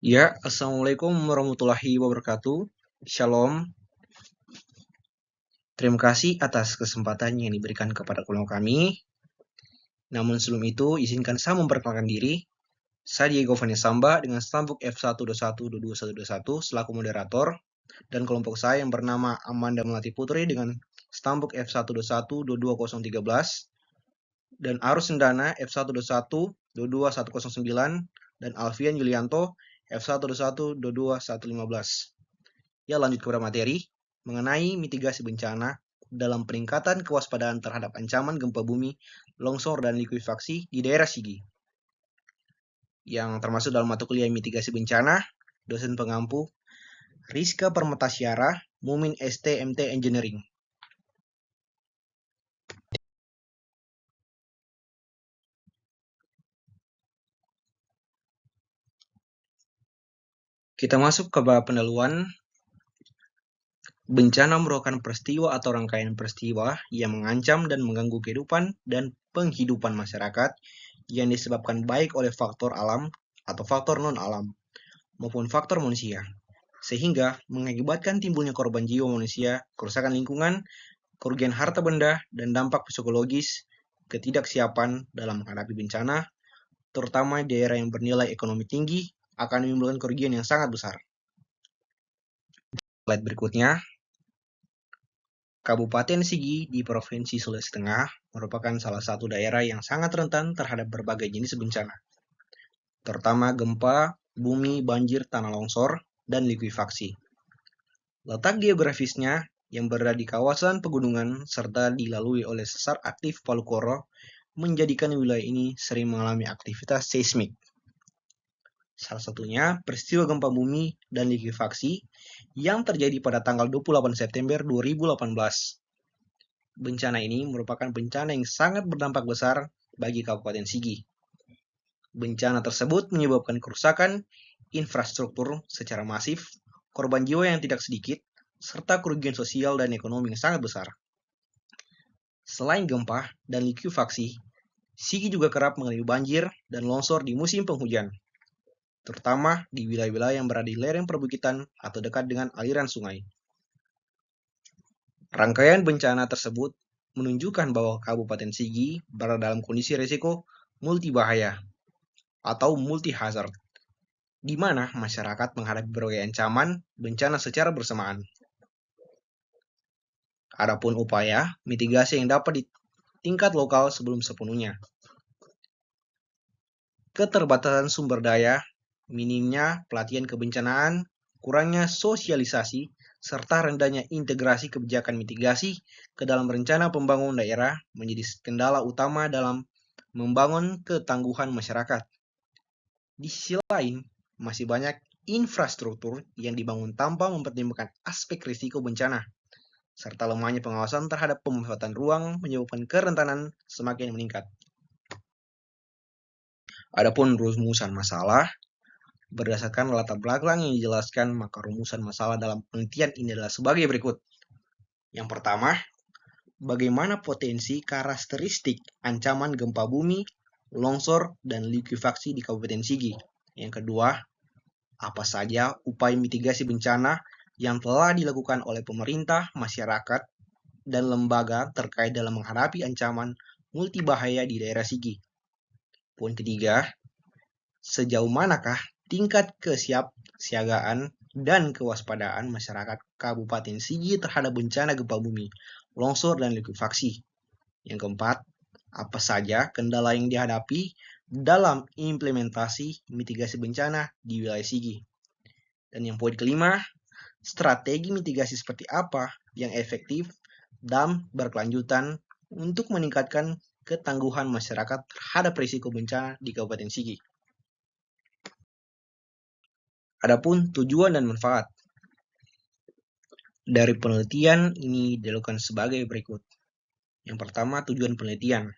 Ya, Assalamualaikum warahmatullahi wabarakatuh. Shalom. Terima kasih atas kesempatan yang diberikan kepada kelompok kami. Namun sebelum itu, izinkan saya memperkenalkan diri. Saya Diego Vanesamba dengan stambuk F1212221 selaku moderator, dan kelompok saya yang bernama Amanda Melati Putri dengan stambuk F121222013, dan Arus Sendana F121222109, dan Alfian Yulianto F121222115. Ya, lanjut kepada materi mengenai mitigasi bencana dalam peningkatan kewaspadaan terhadap ancaman gempa bumi, longsor, dan likuifaksi di daerah Sigi. Yang termasuk dalam mata kuliah mitigasi bencana, dosen pengampu Rizka Permatasyara, Mumin STMT Engineering. Kita masuk ke bab pendahuluan. Bencana merupakan peristiwa atau rangkaian peristiwa yang mengancam dan mengganggu kehidupan dan penghidupan masyarakat yang disebabkan baik oleh faktor alam atau faktor non-alam maupun faktor manusia, sehingga mengakibatkan timbulnya korban jiwa manusia, kerusakan lingkungan, kerugian harta benda, dan dampak psikologis ketidaksiapan dalam menghadapi bencana, terutama di daerah yang bernilai ekonomi tinggi, akan menimbulkan kerugian yang sangat besar. Slide berikutnya. Kabupaten Sigi di Provinsi Sulawesi Tengah merupakan salah satu daerah yang sangat rentan terhadap berbagai jenis bencana, terutama gempa, bumi, banjir, tanah longsor, dan likuifaksi. Letak geografisnya yang berada di kawasan pegunungan serta dilalui oleh sesar aktif Palu Koro menjadikan wilayah ini sering mengalami aktivitas seismik. Salah satunya peristiwa gempa bumi dan likuifaksi yang terjadi pada tanggal 28 September 2018. Bencana ini merupakan bencana yang sangat berdampak besar bagi Kabupaten Sigi. Bencana tersebut menyebabkan kerusakan infrastruktur secara masif, korban jiwa yang tidak sedikit, serta kerugian sosial dan ekonomi yang sangat besar. Selain gempa dan likuifaksi, Sigi juga kerap mengalami banjir dan longsor di musim penghujan, terutama di wilayah-wilayah yang berada di lereng perbukitan atau dekat dengan aliran sungai. Rangkaian bencana tersebut menunjukkan bahwa Kabupaten Sigi berada dalam kondisi risiko multibahaya atau multi-hazard, di mana masyarakat menghadapi berbagai ancaman bencana secara bersamaan. Adapun upaya mitigasi yang dapat di tingkat lokal sebelum sepenuhnya. Keterbatasan sumber daya, minimnya pelatihan kebencanaan, kurangnya sosialisasi, serta rendahnya integrasi kebijakan mitigasi ke dalam rencana pembangunan daerah menjadi kendala utama dalam membangun ketangguhan masyarakat. Di sisi lain, masih banyak infrastruktur yang dibangun tanpa mempertimbangkan aspek risiko bencana, serta lemahnya pengawasan terhadap pemanfaatan ruang menyebabkan kerentanan semakin meningkat. Adapun rumusan masalah, berdasarkan latar belakang yang dijelaskan, maka rumusan masalah dalam penelitian ini adalah sebagai berikut. Yang pertama, bagaimana potensi karakteristik ancaman gempa bumi, longsor, dan likuifaksi di Kabupaten Sigi. Yang kedua, apa saja upaya mitigasi bencana yang telah dilakukan oleh pemerintah, masyarakat, dan lembaga terkait dalam menghadapi ancaman multibahaya di daerah Sigi. Poin ketiga, sejauh manakah tingkat kesiapsiagaan dan kewaspadaan masyarakat Kabupaten Sigi terhadap bencana gempa bumi, longsor, dan likuifaksi. Yang keempat, apa saja kendala yang dihadapi dalam implementasi mitigasi bencana di wilayah Sigi. Dan yang poin kelima, strategi mitigasi seperti apa yang efektif dan berkelanjutan untuk meningkatkan ketangguhan masyarakat terhadap risiko bencana di Kabupaten Sigi. Adapun tujuan dan manfaat dari penelitian ini dilakukan sebagai berikut. Yang pertama, tujuan penelitian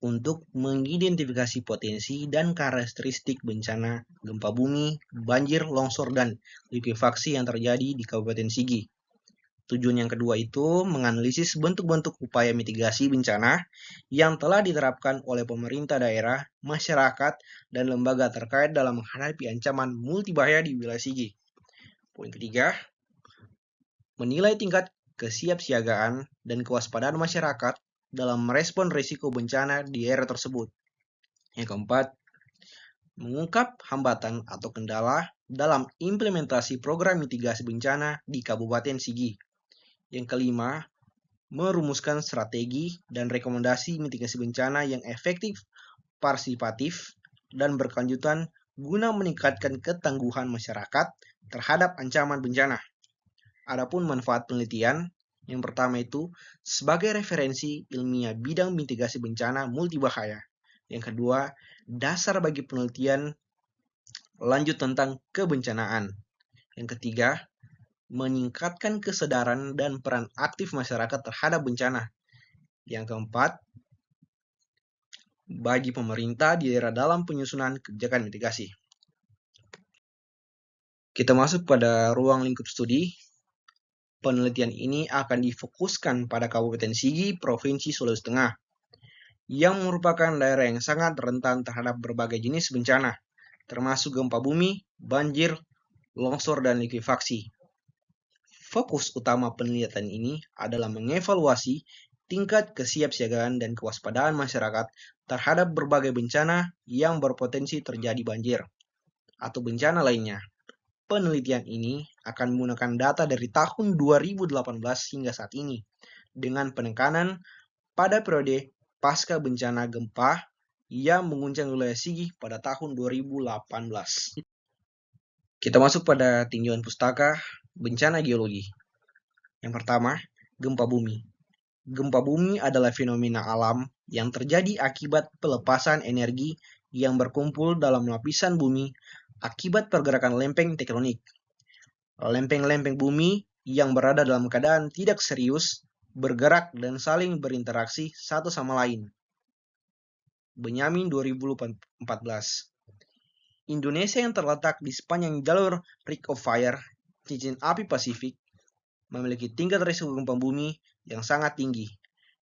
untuk mengidentifikasi potensi dan karakteristik bencana gempa bumi, banjir, longsor, dan likuifaksi yang terjadi di Kabupaten Sigi, Tujuan yang kedua itu menganalisis bentuk-bentuk upaya mitigasi bencana yang telah diterapkan oleh pemerintah daerah, masyarakat, dan lembaga terkait dalam menghadapi ancaman multibahaya di wilayah Sigi. Poin ketiga, menilai tingkat kesiapsiagaan dan kewaspadaan masyarakat dalam merespon risiko bencana di daerah tersebut. Yang keempat, mengungkap hambatan atau kendala dalam implementasi program mitigasi bencana di Kabupaten Sigi. Yang kelima, merumuskan strategi dan rekomendasi mitigasi bencana yang efektif, partisipatif, dan berkelanjutan guna meningkatkan ketangguhan masyarakat terhadap ancaman bencana. Adapun manfaat penelitian, yang pertama itu sebagai referensi ilmiah bidang mitigasi bencana multibahaya. Yang kedua, dasar bagi penelitian lanjut tentang kebencanaan. Yang ketiga, meningkatkan kesadaran dan peran aktif masyarakat terhadap bencana. Yang keempat, bagi pemerintah di daerah dalam penyusunan kebijakan mitigasi. Kita masuk pada ruang lingkup studi. Penelitian ini akan difokuskan pada Kabupaten Sigi, Provinsi Sulawesi Tengah, yang merupakan daerah yang sangat rentan terhadap berbagai jenis bencana, termasuk gempa bumi, banjir, longsor, dan likuifaksi. Fokus utama penelitian ini adalah mengevaluasi tingkat kesiapsiagaan dan kewaspadaan masyarakat terhadap berbagai bencana yang berpotensi terjadi banjir atau bencana lainnya. Penelitian ini akan menggunakan data dari tahun 2018 hingga saat ini dengan penekanan pada periode pasca bencana gempa yang mengguncang wilayah Sigi pada tahun 2018. Kita masuk pada tinjauan pustaka bencana geologi. Yang pertama, gempa bumi. Gempa bumi adalah fenomena alam yang terjadi akibat pelepasan energi yang berkumpul dalam lapisan bumi akibat pergerakan lempeng tektonik. Lempeng-lempeng bumi yang berada dalam keadaan tidak serius, bergerak dan saling berinteraksi satu sama lain. Benyamin 2014. Indonesia yang terletak di sepanjang jalur Ring of Fire, cincin api Pasifik, memiliki tingkat risiko gempa bumi yang sangat tinggi.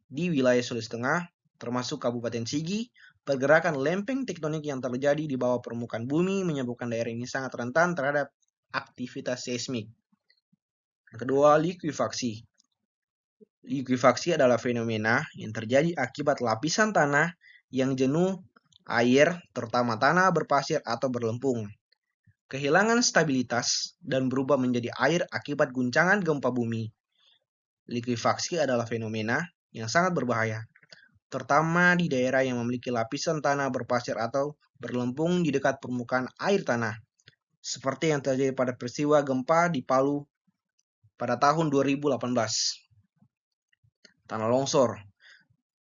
Di wilayah Sulawesi Tengah, termasuk Kabupaten Sigi, pergerakan lempeng tektonik yang terjadi di bawah permukaan bumi menyebabkan daerah ini sangat rentan terhadap aktivitas seismik. Yang kedua, likuifaksi. Likuifaksi adalah fenomena yang terjadi akibat lapisan tanah yang jenuh air, terutama tanah berpasir atau berlempung, kehilangan stabilitas dan berubah menjadi air akibat guncangan gempa bumi. Likuifaksi adalah fenomena yang sangat berbahaya, terutama di daerah yang memiliki lapisan tanah berpasir atau berlempung di dekat permukaan air tanah, seperti yang terjadi pada peristiwa gempa di Palu pada tahun 2018. Tanah longsor.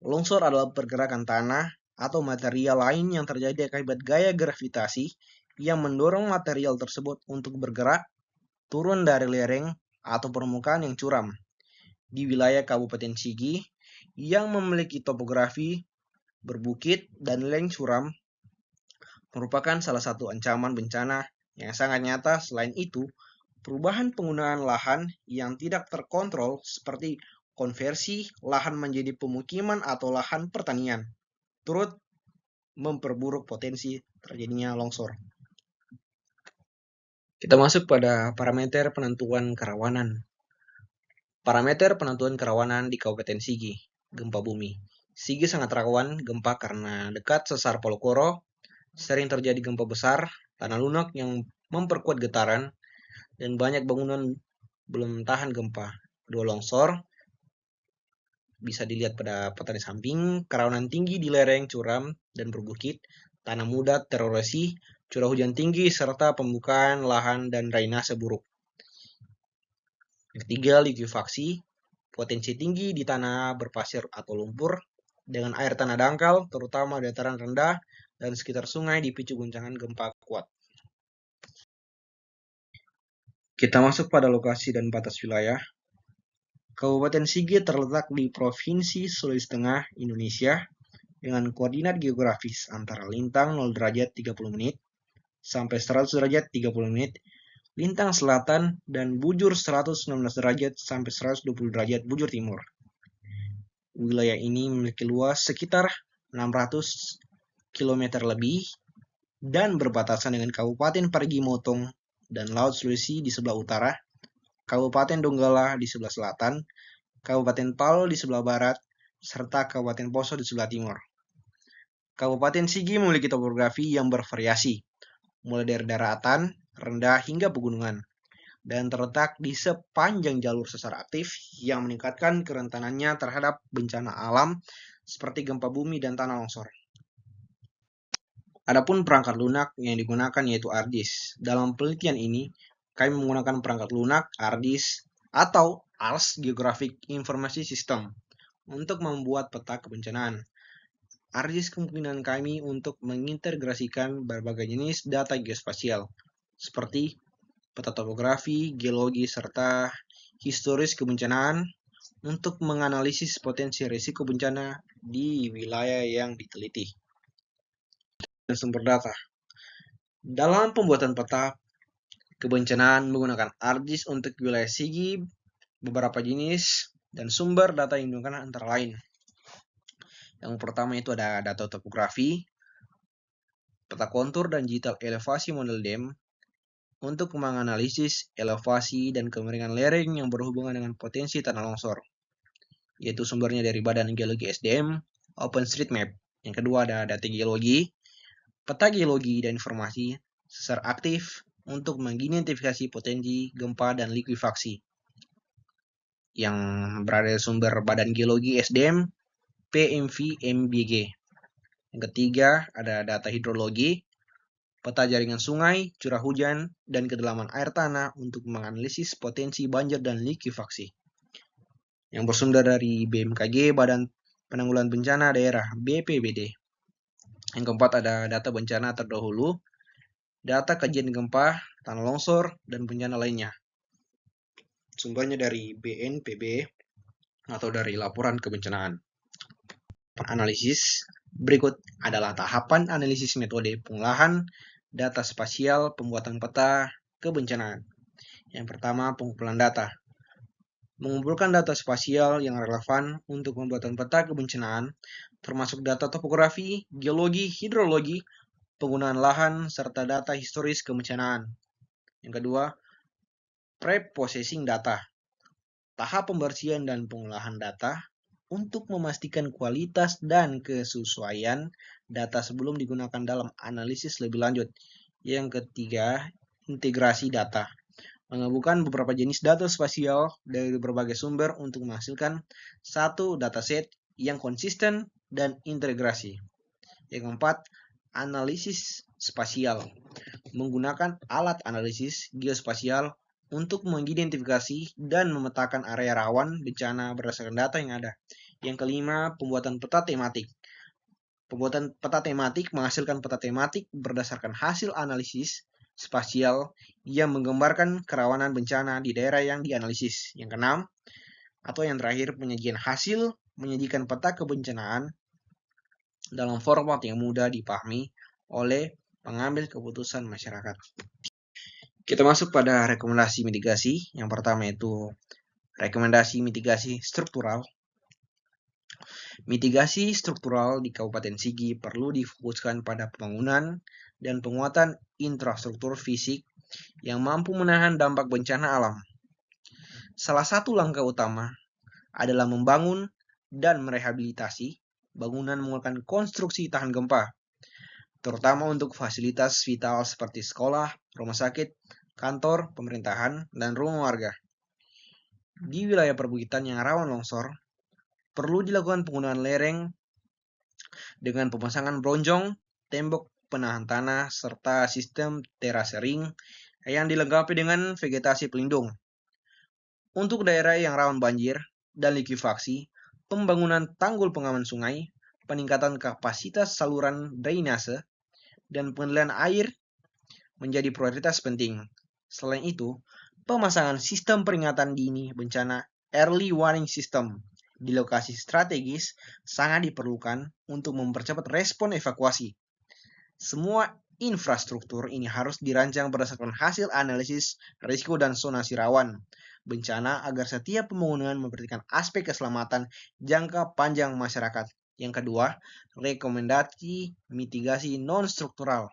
Longsor adalah pergerakan tanah atau material lain yang terjadi akibat gaya gravitasi yang mendorong material tersebut untuk bergerak turun dari lereng atau permukaan yang curam. Di wilayah Kabupaten Sigi yang memiliki topografi berbukit dan lereng curam merupakan salah satu ancaman bencana yang sangat nyata. Selain itu, perubahan penggunaan lahan yang tidak terkontrol seperti konversi lahan menjadi pemukiman atau lahan pertanian turut memperburuk potensi terjadinya longsor. Kita masuk pada parameter penentuan kerawanan. Parameter penentuan kerawanan di Kabupaten Sigi, gempa bumi. Sigi sangat rawan gempa karena dekat sesar Polokoro, sering terjadi gempa besar, tanah lunak yang memperkuat getaran, dan banyak bangunan belum tahan gempa. Kedua, longsor bisa dilihat pada peta di samping, kerawanan tinggi di lereng curam dan berbukit, tanah muda tererosi, curah hujan tinggi, serta pembukaan lahan dan drainase buruk. Yang ketiga, likuifaksi, potensi tinggi di tanah berpasir atau lumpur, dengan air tanah dangkal, terutama dataran rendah dan sekitar sungai dipicu guncangan gempa kuat. Kita masuk pada lokasi dan batas wilayah. Kabupaten Sigi terletak di Provinsi Sulawesi Tengah, Indonesia, dengan koordinat geografis antara lintang 0 derajat 30 menit sampai 100 derajat 30 menit lintang selatan, dan bujur 116 derajat sampai 120 derajat bujur timur. Wilayah ini memiliki luas sekitar 600 km lebih dan berbatasan dengan Kabupaten Parigi Motong dan Laut Sulawesi di sebelah utara, Kabupaten Donggala di sebelah selatan, Kabupaten Palo di sebelah barat, serta Kabupaten Poso di sebelah timur. Kabupaten Sigi memiliki topografi yang bervariasi, mulai dari daratan, rendah hingga pegunungan, dan terletak di sepanjang jalur sesar aktif yang meningkatkan kerentanannya terhadap bencana alam seperti gempa bumi dan tanah longsor. Adapun perangkat lunak yang digunakan yaitu ARDIS. Dalam penelitian ini, kami menggunakan perangkat lunak ARDIS atau ALS Geographic Information System untuk membuat peta kebencanaan. ARDIS kemungkinan kami untuk mengintegrasikan berbagai jenis data geospasial, seperti peta topografi, geologi, serta historis kebencanaan untuk menganalisis potensi risiko bencana di wilayah yang diteliti. Dan sumber data. Dalam pembuatan peta kebencanaan menggunakan ARDIS untuk wilayah Sigi, beberapa jenis dan sumber data yang digunakan antara lain. Yang pertama itu ada data topografi, peta kontur dan digital elevasi model DEM untuk menganalisis elevasi dan kemiringan lereng yang berhubungan dengan potensi tanah longsor, yaitu sumbernya dari Badan Geologi SDM, OpenStreetMap. Yang kedua ada data geologi, peta geologi dan informasi sesar aktif untuk mengidentifikasi potensi gempa dan likuifaksi yang berada di sumber Badan Geologi SDM, PMV-MBG. Yang ketiga ada data hidrologi, peta jaringan sungai, curah hujan, dan kedalaman air tanah untuk menganalisis potensi banjir dan likuifaksi. Yang bersumber dari BMKG, Badan Penanggulangan Bencana Daerah, BPBD. Yang keempat ada data bencana terdahulu, data kajian gempa, tanah longsor, dan bencana lainnya. Sumbernya dari BNPB atau dari laporan kebencanaan. Analisis berikut adalah tahapan analisis metode pengolahan data spasial pembuatan peta kebencanaan. Yang pertama, pengumpulan data. Mengumpulkan data spasial yang relevan untuk pembuatan peta kebencanaan, termasuk data topografi, geologi, hidrologi, penggunaan lahan, serta data historis kebencanaan. Yang kedua, pre-processing data. Tahap pembersihan dan pengolahan data untuk memastikan kualitas dan kesesuaian data sebelum digunakan dalam analisis lebih lanjut. Yang ketiga, integrasi data. Menggabungkan beberapa jenis data spasial dari berbagai sumber untuk menghasilkan satu dataset yang konsisten dan integrasi. Yang keempat, analisis spasial. Menggunakan alat analisis geospasial untuk mengidentifikasi dan memetakan area rawan bencana berdasarkan data yang ada. Yang kelima, pembuatan peta tematik. Pembuatan peta tematik menghasilkan peta tematik berdasarkan hasil analisis spasial yang menggambarkan kerawanan bencana di daerah yang dianalisis. Yang keenam, atau yang terakhir, penyajian hasil menyajikan peta kebencanaan dalam format yang mudah dipahami oleh pengambil keputusan masyarakat. Kita masuk pada rekomendasi mitigasi. Yang pertama itu rekomendasi mitigasi struktural. Mitigasi struktural di Kabupaten Sigi perlu difokuskan pada pembangunan dan penguatan infrastruktur fisik yang mampu menahan dampak bencana alam. Salah satu langkah utama adalah membangun dan merehabilitasi bangunan menggunakan konstruksi tahan gempa, terutama untuk fasilitas vital seperti sekolah, rumah sakit, kantor, pemerintahan, dan rumah warga. Di wilayah perbukitan yang rawan longsor, perlu dilakukan penggunaan lereng dengan pemasangan bronjong, tembok penahan tanah, serta sistem terase ring yang dilengkapi dengan vegetasi pelindung. Untuk daerah yang rawan banjir dan likuifaksi, pembangunan tanggul pengaman sungai, peningkatan kapasitas saluran drainase, dan pengendalian air menjadi prioritas penting. Selain itu, pemasangan sistem peringatan dini bencana early warning system di lokasi strategis sangat diperlukan untuk mempercepat respon evakuasi. Semua Infrastruktur ini harus dirancang berdasarkan hasil analisis risiko dan zonasi rawan bencana agar setiap pembangunan memperhatikan aspek keselamatan jangka panjang masyarakat. Yang kedua, rekomendasi mitigasi non-struktural.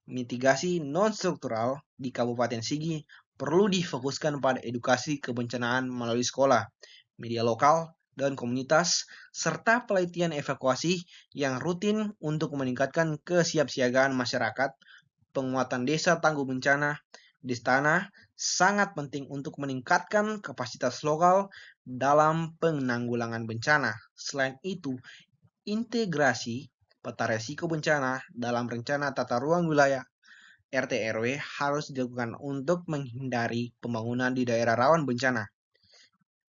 Mitigasi non-struktural di Kabupaten Sigi perlu difokuskan pada edukasi kebencanaan melalui sekolah, media lokal, dan komunitas, serta pelatihan evakuasi yang rutin untuk meningkatkan kesiapsiagaan masyarakat. Penguatan desa tangguh bencana di tanah sangat penting untuk meningkatkan kapasitas lokal dalam penanggulangan bencana. Selain itu, integrasi peta resiko bencana dalam rencana tata ruang wilayah RT RW harus dilakukan untuk menghindari pembangunan di daerah rawan bencana.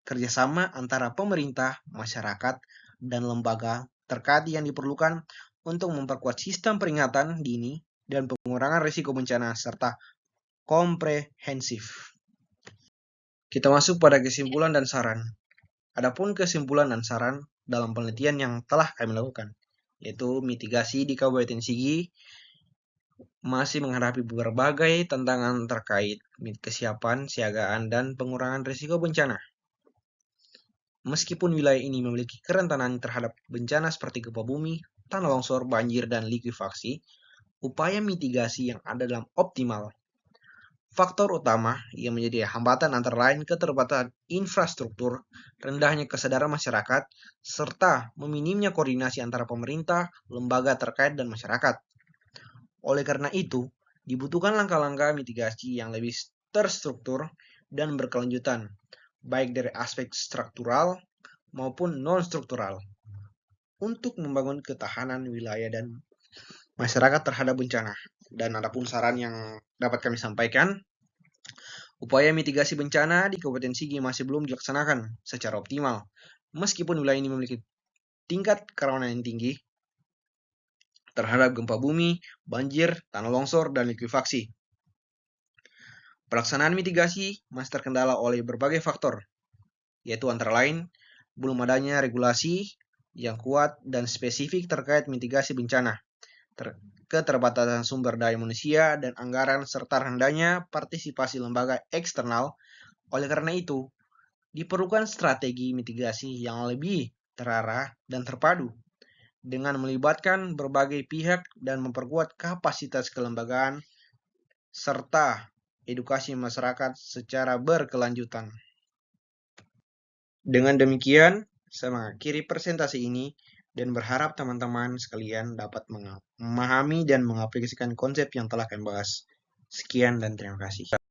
Kerjasama antara pemerintah, masyarakat, dan lembaga terkait yang diperlukan untuk memperkuat sistem peringatan dini dan pengurangan risiko bencana serta komprehensif. Kita masuk pada kesimpulan dan saran. Adapun kesimpulan dan saran dalam penelitian yang telah kami lakukan, yaitu mitigasi di Kabupaten Sigi masih menghadapi berbagai tantangan terkait kesiapan, siagaan, dan pengurangan risiko bencana. Meskipun wilayah ini memiliki kerentanan terhadap bencana seperti gempa bumi, tanah longsor, banjir, dan likuifaksi, upaya mitigasi yang ada dalam optimal. Faktor utama yang menjadi hambatan antara lain keterbatasan infrastruktur, rendahnya kesadaran masyarakat, serta meminimnya koordinasi antara pemerintah, lembaga terkait, dan masyarakat. Oleh karena itu, dibutuhkan langkah-langkah mitigasi yang lebih terstruktur dan berkelanjutan, baik dari aspek struktural maupun non-struktural, untuk membangun ketahanan wilayah dan masyarakat terhadap bencana. Dan adapun saran yang dapat kami sampaikan, upaya mitigasi bencana di Kabupaten Sigi masih belum dilaksanakan secara optimal. Meskipun wilayah ini memiliki tingkat kerawanan yang tinggi terhadap gempa bumi, banjir, tanah longsor, dan likuifaksi. Pelaksanaan mitigasi masih terkendala oleh berbagai faktor, yaitu antara lain belum adanya regulasi yang kuat dan spesifik terkait mitigasi bencana, keterbatasan sumber daya manusia dan anggaran, serta rendahnya partisipasi lembaga eksternal. Oleh karena itu, diperlukan strategi mitigasi yang lebih terarah dan terpadu dengan melibatkan berbagai pihak dan memperkuat kapasitas kelembagaan serta edukasi masyarakat secara berkelanjutan. Dengan demikian, saya mengakhiri presentasi ini dan berharap teman-teman sekalian dapat memahami dan mengaplikasikan konsep yang telah kami bahas. Sekian dan terima kasih.